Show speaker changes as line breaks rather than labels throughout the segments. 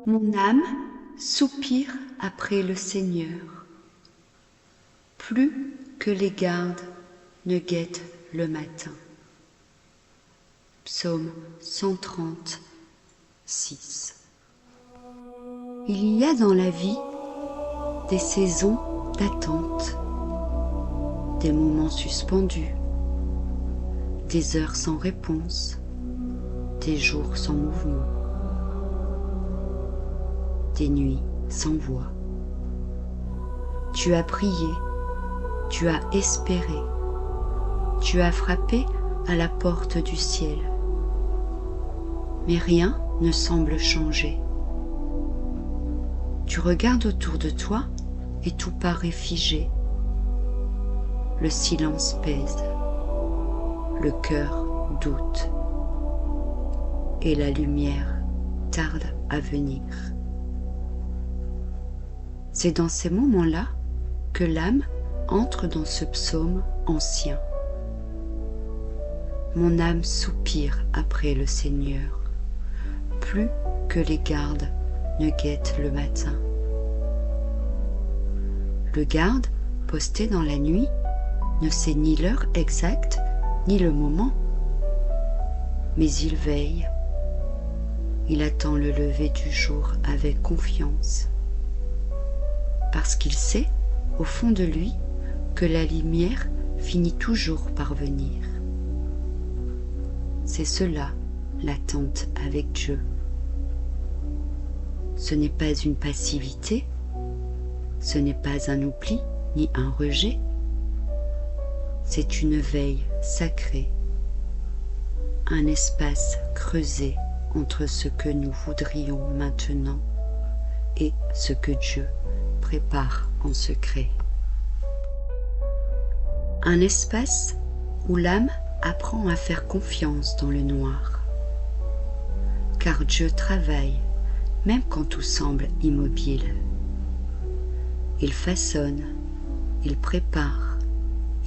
Mon âme soupire après le Seigneur, plus que les gardes ne guettent le matin. Psaume 136. Il y a dans la vie des saisons d'attente, des moments suspendus, des heures sans réponse, des jours sans mouvement, des nuits sans voix. Tu as prié, tu as espéré, tu as frappé à la porte du ciel, mais rien ne semble changer. Tu regardes autour de toi et tout paraît figé. Le silence pèse, le cœur doute et la lumière tarde à venir. C'est dans ces moments-là que l'âme entre dans ce psaume ancien. Mon âme soupire après le Seigneur, plus que les gardes ne guettent le matin. Le garde, posté dans la nuit, ne sait ni l'heure exacte, ni le moment. Mais il veille. Il attend le lever du jour avec confiance. Parce qu'il sait, au fond de lui, que la lumière finit toujours par venir. C'est cela, l'attente avec Dieu. Ce n'est pas une passivité, ce n'est pas un oubli ni un rejet, c'est une veille sacrée, un espace creusé entre ce que nous voudrions maintenant et ce que Dieu prépare en secret. Un espace où l'âme apprend à faire confiance dans le noir, car Dieu travaille même quand tout semble immobile. Il façonne, il prépare,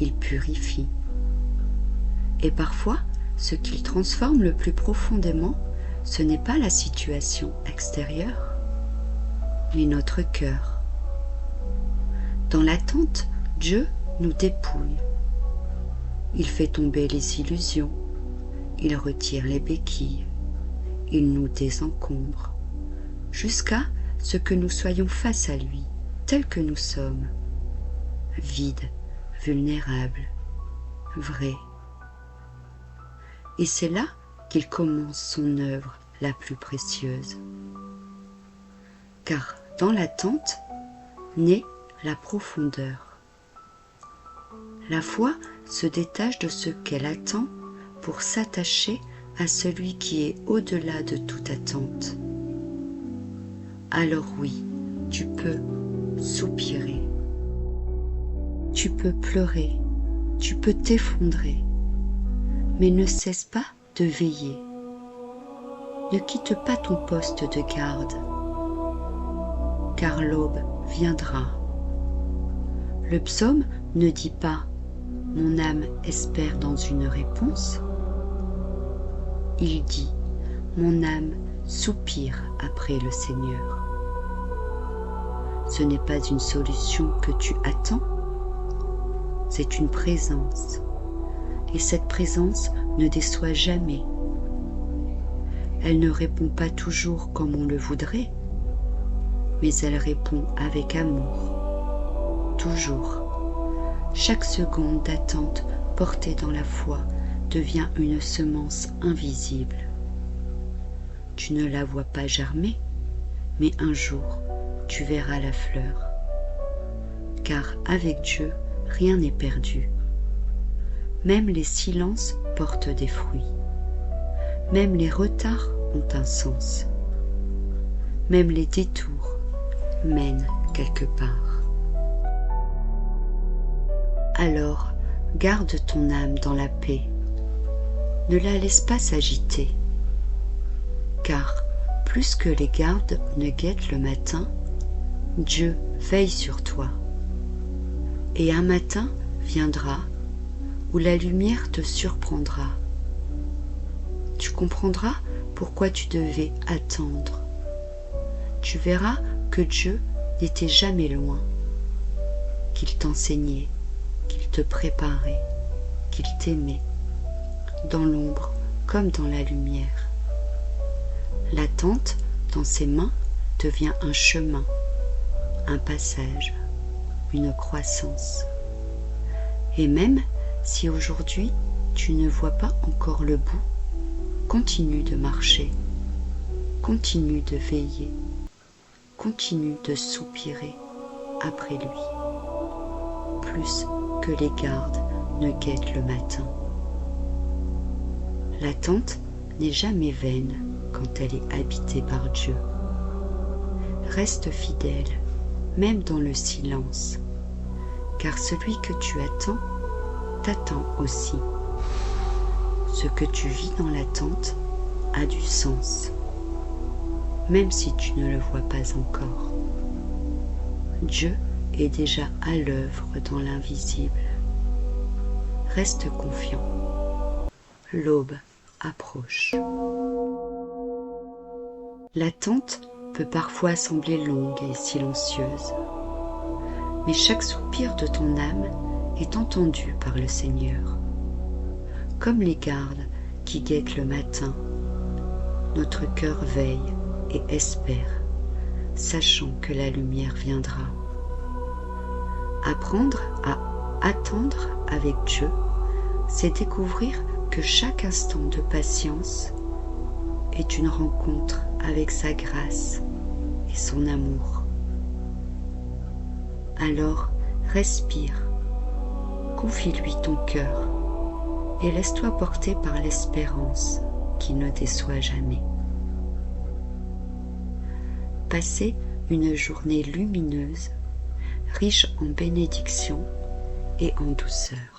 il purifie. Et parfois, ce qu'il transforme le plus profondément, ce n'est pas la situation extérieure, mais notre cœur. Dans l'attente, Dieu nous dépouille. Il fait tomber les illusions, il retire les béquilles, il nous désencombre, jusqu'à ce que nous soyons face à lui, tels que nous sommes, vides, vulnérables, vrais. Et c'est là qu'il commence son œuvre la plus précieuse. Car dans l'attente naît la profondeur. La foi se détache de ce qu'elle attend pour s'attacher à celui qui est au-delà de toute attente. Alors oui, tu peux soupirer, tu peux pleurer, tu peux t'effondrer, mais ne cesse pas de veiller. Ne quitte pas ton poste de garde, car l'aube viendra. Le psaume ne dit pas « Mon âme espère dans une réponse ». Il dit « Mon âme soupire après le Seigneur ». Ce n'est pas une solution que tu attends, c'est une présence. Et cette présence ne déçoit jamais. Elle ne répond pas toujours comme on le voudrait, mais elle répond avec amour, toujours. Chaque seconde d'attente portée dans la foi devient une semence invisible. Tu ne la vois pas germer, mais un jour, tu verras la fleur. Car avec Dieu, rien n'est perdu. Même les silences portent des fruits. Même les retards ont un sens. Même les détours mènent quelque part. Alors, garde ton âme dans la paix. Ne la laisse pas s'agiter. Car, plus que les gardes ne guettent le matin, Dieu veille sur toi. Et un matin viendra où la lumière te surprendra. Tu comprendras pourquoi tu devais attendre. tu verras que Dieu n'était jamais loin, qu'il t'enseignait, qu'il te préparait, qu'il t'aimait, dans l'ombre comme dans la lumière. L'attente dans ses mains devient un chemin, un passage, une croissance. Et même si aujourd'hui tu ne vois pas encore le bout, continue de marcher, continue de veiller, continue de soupirer après lui, plus que les gardes ne guettent le matin. L'attente n'est jamais vaine quand elle est habitée par Dieu. Reste fidèle, même dans le silence, car celui que tu attends t'attend aussi. Ce que tu vis dans l'attente a du sens, même si tu ne le vois pas encore. Dieu est déjà à l'œuvre dans l'invisible. Reste confiant. L'aube approche. L'attente peut parfois sembler longue et silencieuse, mais chaque soupir de ton âme est entendu par le Seigneur. Comme les gardes qui guettent le matin, notre cœur veille et espère, sachant que la lumière viendra. Apprendre à attendre avec Dieu, c'est découvrir que chaque instant de patience est une rencontre avec sa grâce et son amour. Alors, respire, confie-lui ton cœur et laisse-toi porter par l'espérance qui ne déçoit jamais. Passez une journée lumineuse, riche en bénédictions et en douceur.